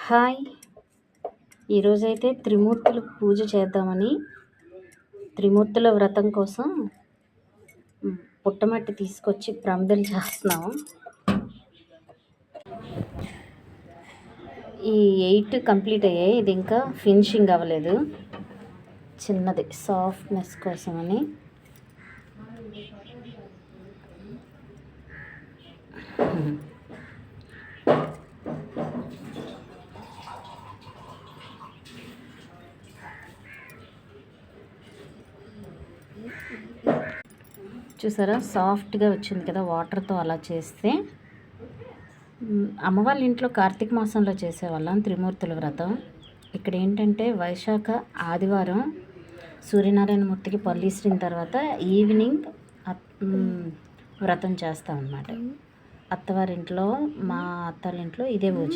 Hi! ఈరోజైతే త్రిమూర్తుల పూజ చేద్దామని త్రిమూర్తుల వ్రతం కోసం పుట్టమట్టి తీసుకొచ్చి ప్రమిదలు చేస్తున్నాము. ఈ 8 కంప్లీట్ అయ్యాయి. ఇది ఇంకా ఫినిషింగ్ అవ్వలేదు. చిన్నది సాఫ్ట్నెస్ కోసమని చూసారా, సాఫ్ట్గా వచ్చింది కదా. వాటర్తో అలా చేస్తే అమ్మ వాళ్ళ ఇంట్లో కార్తీక మాసంలో చేసేవాళ్ళం త్రిమూర్తుల వ్రతం. ఇక్కడ ఏంటంటే వైశాఖ ఆదివారం సూర్యనారాయణమూర్తికి పల్లీశ్రీన తర్వాత ఈవినింగ్ వ్రతం చేస్తాం అన్నమాట. అత్తవారింట్లో, మా అత్తారింట్లో ఇదే పూజ.